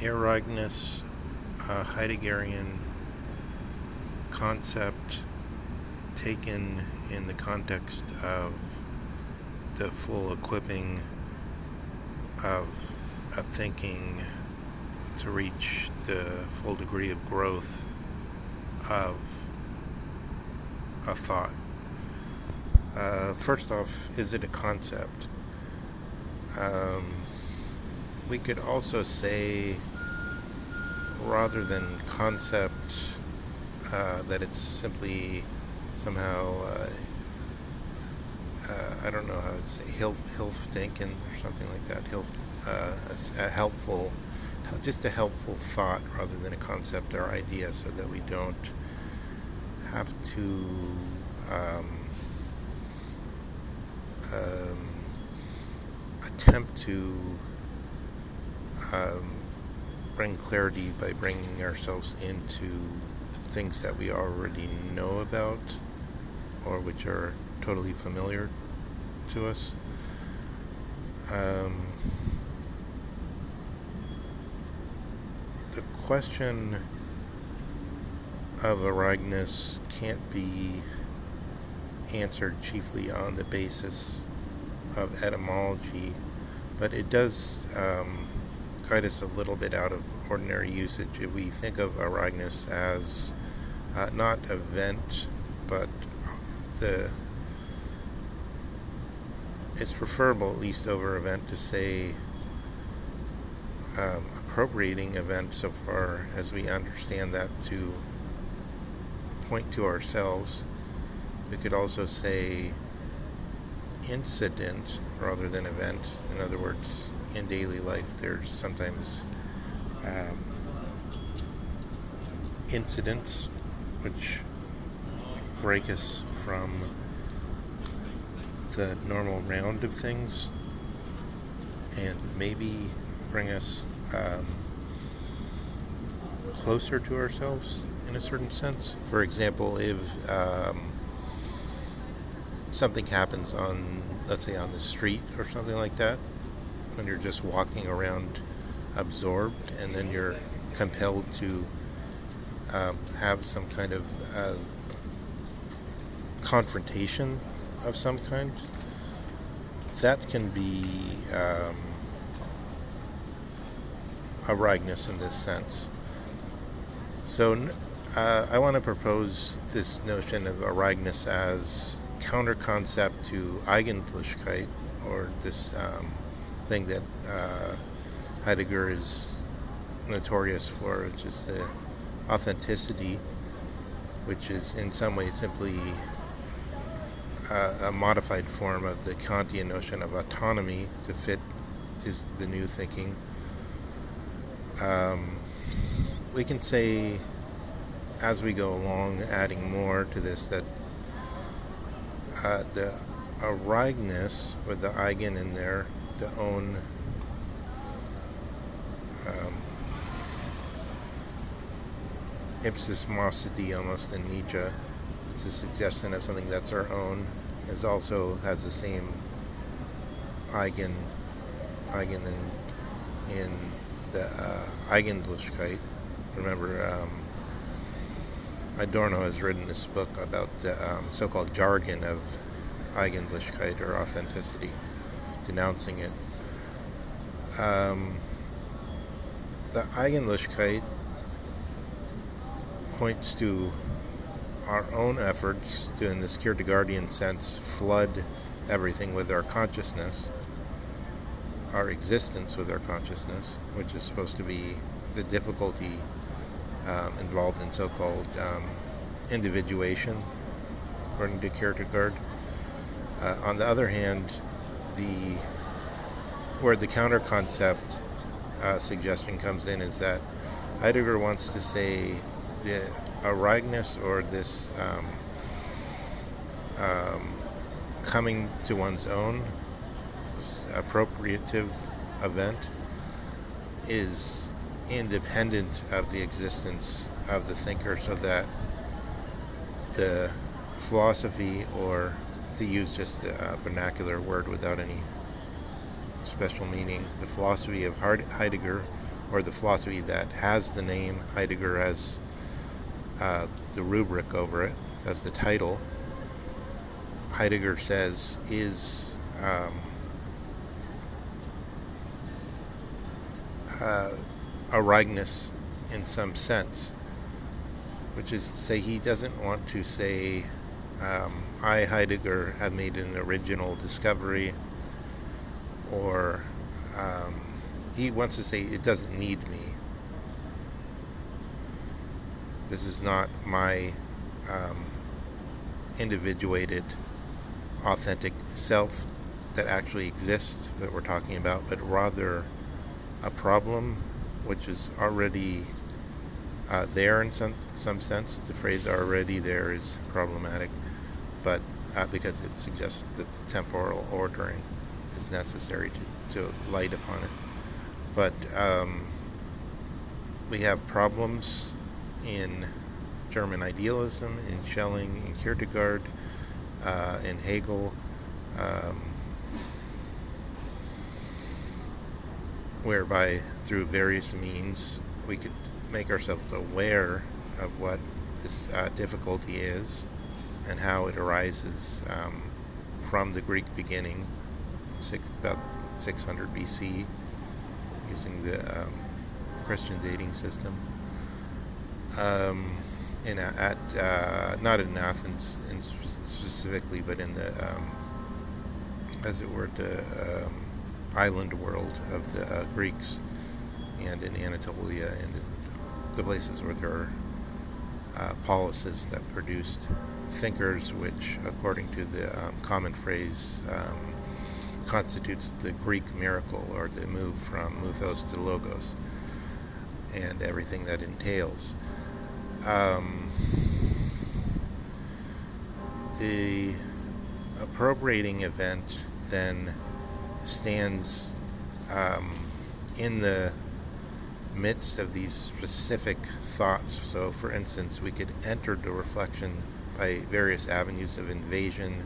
Ereignis, a Heideggerian concept taken in the context of the full equipping of a thinking to reach the full degree of growth of a thought. First off, is it a concept? We could also say, rather than concept, that it's simply somehow, I don't know how to say, Hilfdenken or something like that. Just a helpful thought rather than a concept or idea, so that we don't have to attempt to bring clarity by bringing ourselves into things that we already know about or which are totally familiar to us. The question of Ereignis can't be answered chiefly on the basis of etymology, but it does guide us a little bit out of ordinary usage if we think of Ereignis as not event, but it's preferable, at least over event, to say appropriating event, so far as we understand that to point to ourselves. We could also say incident rather than event. In other words, in daily life there's sometimes incidents which break us from the normal round of things and maybe bring us closer to ourselves in a certain sense. For example, if something happens on, let's say, on the street or something like that, when you're just walking around absorbed, and then you're compelled to have some kind of confrontation of some kind, that can be Ereignis in this sense. So I want to propose this notion of Ereignis as counter-concept to Eigentlichkeit, or this thing that Heidegger is notorious for, which is the authenticity, which is in some ways simply a modified form of the Kantian notion of autonomy to fit the new thinking. We can say, as we go along, adding more to this, that the Ereignis, with the eigen in there, the own, ipsis maucity almost in Nietzsche, it's a suggestion of something that's our own, has the same eigen in the Eigentlichkeit. Remember, Adorno has written this book about the so-called jargon of Eigentlichkeit, or authenticity, denouncing it. The Eigentlichkeit points to our own efforts to, in this Kierkegaardian sense, flood everything with our consciousness, our existence with our consciousness, which is supposed to be the difficulty involved in so-called individuation, according to Kierkegaard. On the other hand, where the counter-concept suggestion comes in is that Heidegger wants to say the Ereignis, or this coming to one's own, this appropriative event, is independent of the existence of the thinker, so that the philosophy, or to use just a vernacular word without any special meaning, the philosophy of Heidegger or the philosophy that has the name. Heidegger has the rubric over it, as the title. Heidegger says is Ereignis in some sense, which is to say he doesn't want to say, I, Heidegger, have made an original discovery, or he wants to say it doesn't need me. This is not my individuated, authentic self that actually exists that we're talking about, but rather a problem which is already there in some sense. The phrase already there is problematic, but because it suggests that the temporal ordering is necessary to light upon it. But we have problems in German idealism, in Schelling, in Kierkegaard, in Hegel, whereby through various means we could make ourselves aware of what this difficulty is and how it arises from the Greek beginning, about 600 BC, using the Christian dating system. Not in Athens specifically, but in the, as it were, the island world of the Greeks, and in Anatolia, and in the places where there are polises that produced thinkers, which, according to the common phrase, constitutes the Greek miracle, or the move from muthos to logos, and everything that entails. The appropriating event then stands in the midst of these specific thoughts. So, for instance, we could enter the reflection by various avenues of invasion,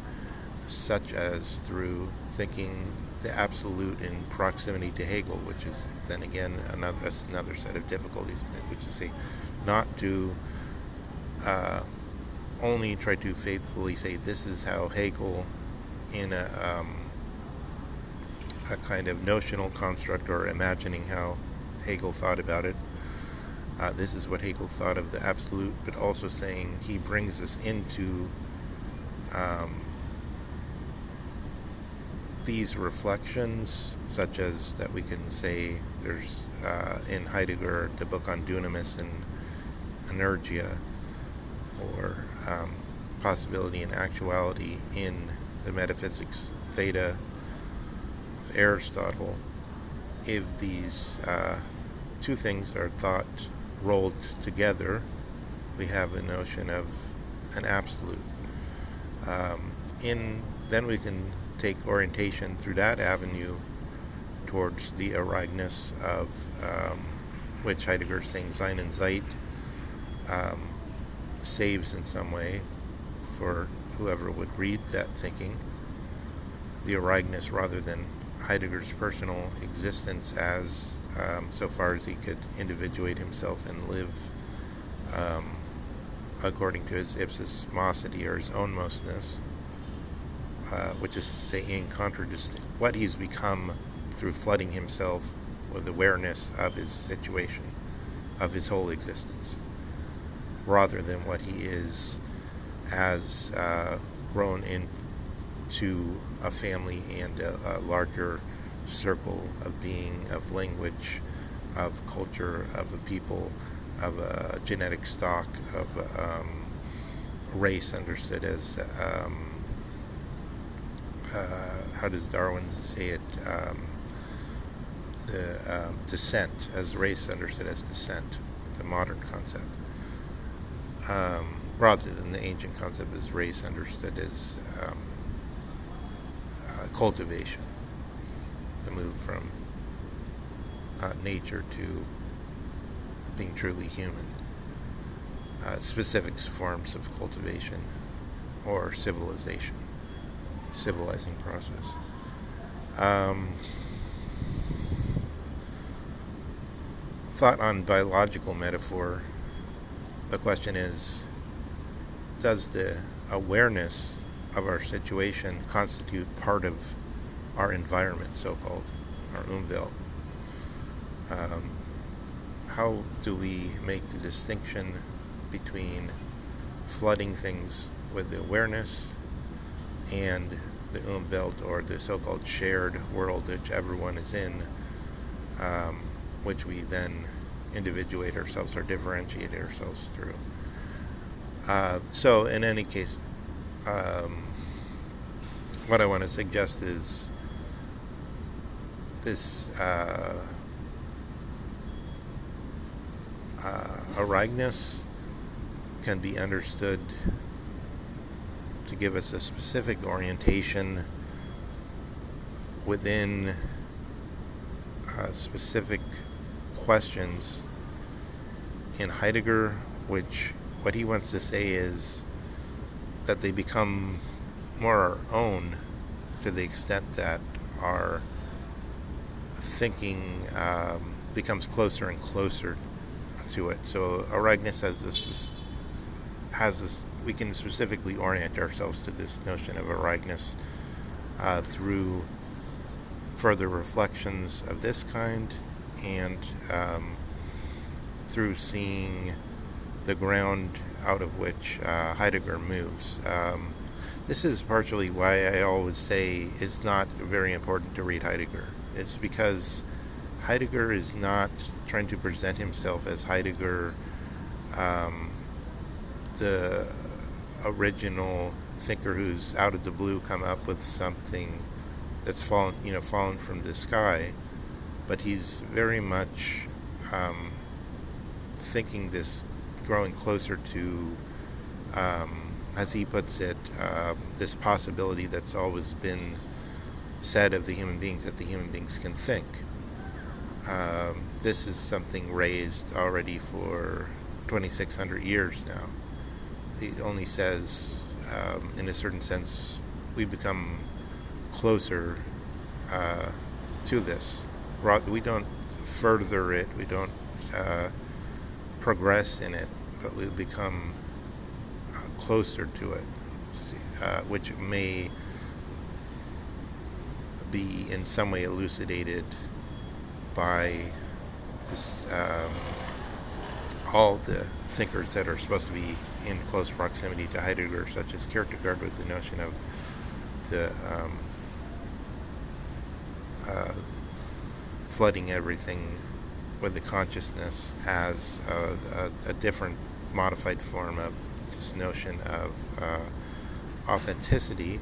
such as through thinking the absolute in proximity to Hegel, which is then again another set of difficulties, which is say not to only try to faithfully say this is how Hegel, in a kind of notional construct, or imagining how Hegel thought about it, this is what Hegel thought of the absolute, but also saying he brings us into these reflections, such as that we can say there's in Heidegger the book on dunamis and energia, or possibility and actuality in the metaphysics theta of Aristotle. If these two things are thought rolled together, we have a notion of an absolute. Then we can take orientation through that avenue towards the Ereignis of which Heidegger is saying Sein und Zeit saves in some way for whoever would read that thinking. The Ereignis, rather than Heidegger's personal existence as so far as he could individuate himself and live according to his ipsismosity, or his ownmostness, which is to say in contradistinction, what he's become through flooding himself with awareness of his situation, of his whole existence, rather than what he is as grown into a family and a larger circle of being, of language, of culture, of a people, of a genetic stock, of race understood as how does Darwin say it, the descent, as race understood as descent, the modern concept, rather than the ancient concept as race understood as cultivation, the move from nature to being truly human, specific forms of cultivation or civilization, civilizing process. thought on biological metaphor, the question is, does the awareness of our situation constitute part of our environment, so-called, our Umwelt? How do we make the distinction between flooding things with the awareness and the Umwelt, or the so-called shared world which everyone is in, which we then individuate ourselves or differentiate ourselves through? So in any case, what I want to suggest is this Ereignis can be understood to give us a specific orientation within specific questions in Heidegger, which what he wants to say is that they become more our own to the extent that our thinking becomes closer and closer to it. So Ereignis has this, we can specifically orient ourselves to this notion of Ereignis through further reflections of this kind, and through seeing the ground out of which Heidegger moves. This is partially why I always say it's not very important to read Heidegger. It's because Heidegger is not trying to present himself as Heidegger, the original thinker who's out of the blue come up with something that's fallen from the sky, but he's very much thinking this, growing closer to, as he puts it, this possibility that's always been said of the human beings, that the human beings can think. This is something raised already for 2,600 years now. He only says, in a certain sense, we become closer to this. We don't further it, we don't progress in it, but we become closer to it, which may be in some way elucidated by this, all the thinkers that are supposed to be in close proximity to Heidegger, such as Kierkegaard, with the notion of the flooding everything with the consciousness as a different modified form of this notion of authenticity,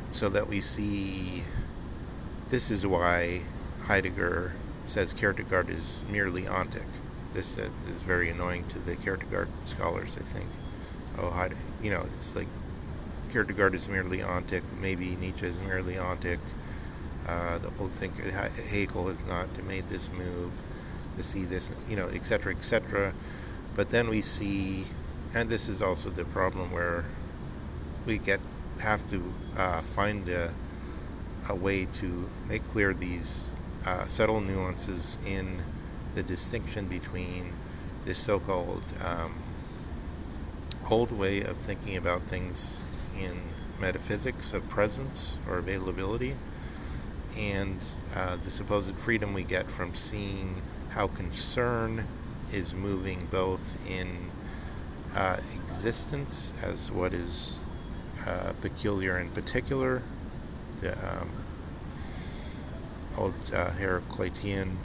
so that we see, this is why Heidegger says Kierkegaard is merely ontic. This is very annoying to the Kierkegaard scholars, I think. It's like Kierkegaard is merely ontic, maybe Nietzsche is merely ontic, the whole thing, Hegel has not made this move to see this, etc., etc. But then we see, and this is also the problem where we have to find a way to make clear these subtle nuances in the distinction between this so-called old way of thinking about things in metaphysics of presence or availability, and the supposed freedom we get from seeing how concern is moving both in existence as what is peculiar and particular, the old Heraclitean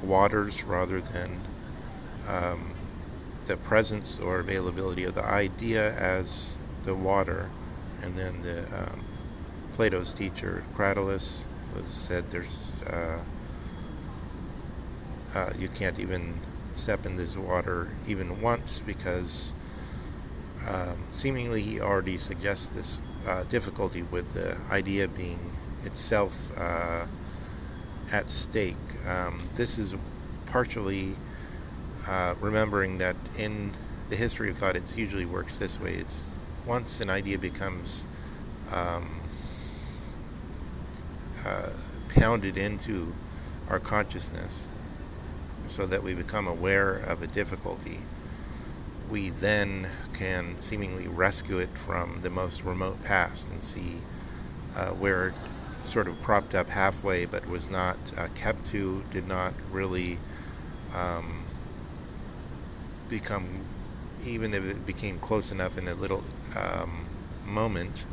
waters, rather than the presence or availability of the idea as the water. And then the Plato's teacher Cratylus said there's you can't even step in this water even once, because seemingly he already suggests this difficulty with the idea being itself at stake. This is partially remembering that in the history of thought it usually works this way. It's once an idea becomes pounded into our consciousness so that we become aware of a difficulty, we then can seemingly rescue it from the most remote past and see where it sort of cropped up halfway but was not kept to, did not really become, even if it became close enough in a little moment,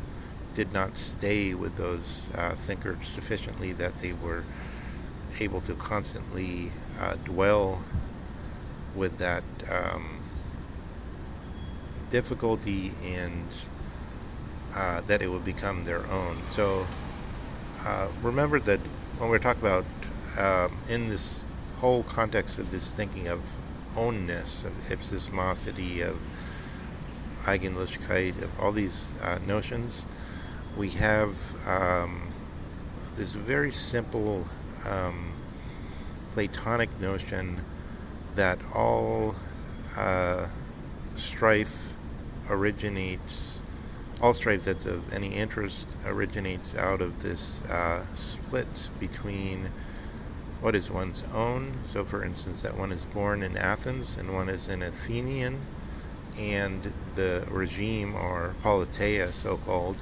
did not stay with those thinkers sufficiently that they were able to constantly dwell with that difficulty, and that it would become their own. So remember that when we're talking about in this whole context of this thinking of ownness, of ipsismosity, of Eigenlichkeit, of all these notions, we have this very simple Platonic notion that all strife that's of any interest originates out of this split between what is one's own. So for instance, that one is born in Athens and one is an Athenian, and the regime, or politeia so-called,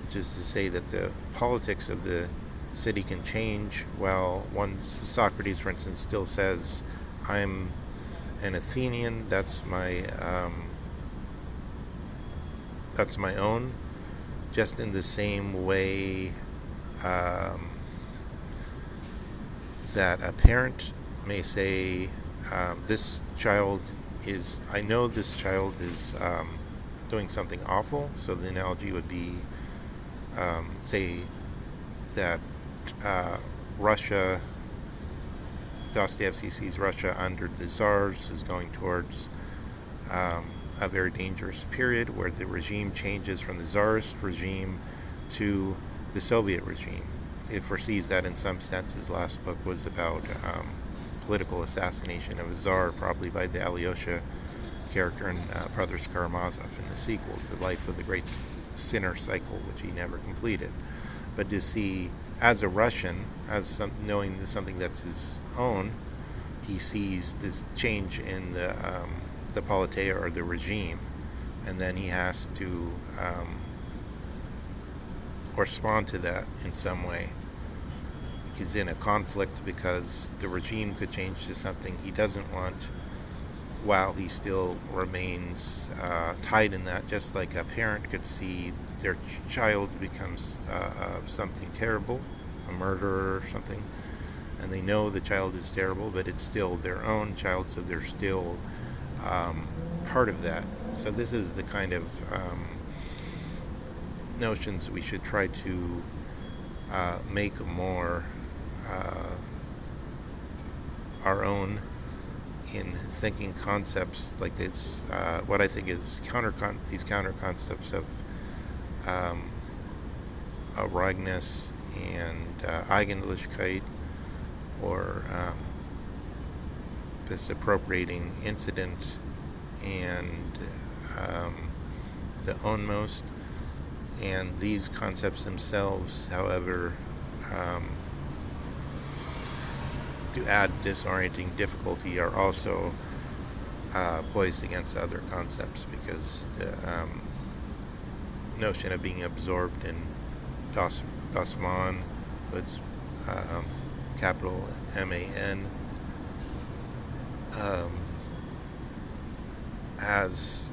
which is to say that the politics of the city can change, while Socrates, for instance, still says, I'm an Athenian, that's my own, just in the same way that a parent may say, I know this child is doing something awful. So the analogy would be, say that Russia, Dostoevsky sees Russia under the Tsars is going towards a very dangerous period where the regime changes from the Tsarist regime to the Soviet regime. It foresees that in some sense. His last book was about political assassination of a Tsar, probably by the Alyosha character in Brothers Karamazov in the sequel, The Life of the Great Sinner Cycle, which he never completed. But to see, as a Russian, knowing this is something that's his own, he sees this change in the politeia, or the regime, and then he has to respond to that in some way. He's in a conflict because the regime could change to something he doesn't want, while he still remains tied in that, just like a parent could see their child becomes something terrible, a murderer or something, and they know the child is terrible, but it's still their own child, so they're still part of that. So this is the kind of notions we should try to make more our own in thinking concepts like this, what I think is these counter concepts of Ereignis and Eigenlichkeit, or this appropriating incident, and the ownmost. And these concepts themselves, however, to add disorienting difficulty, are also poised against other concepts, because the notion of being absorbed in das Man, it's capital MAN, as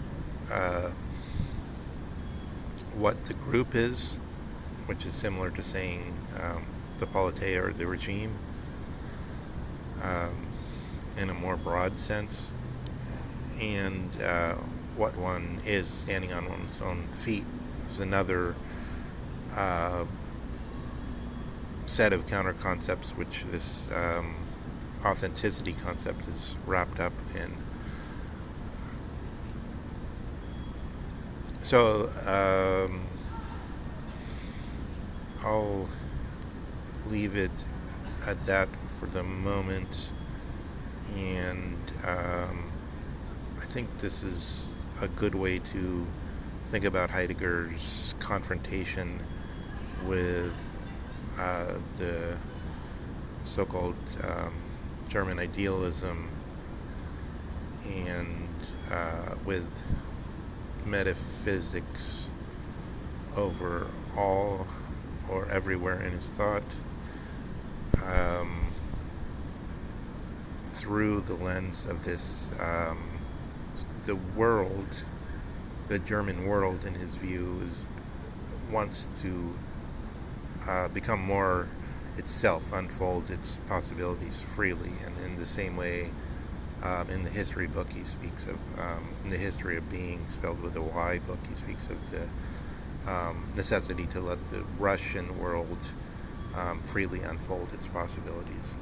what the group is, which is similar to saying the politeia, or the regime, in a more broad sense, and what one is standing on one's own feet is another set of counter concepts, which this authenticity concept is wrapped up in. So I'll leave it at that for the moment, and I think this is a good way to think about Heidegger's confrontation with the so-called German idealism, and with metaphysics over all or everywhere in his thought, through the lens of this, the world, the German world, in his view, wants to become more itself, unfold its possibilities freely. And in the same way, in the history book, he speaks of, in the history of being, spelled with a Y book, he speaks of the necessity to let the Russian world freely unfold its possibilities.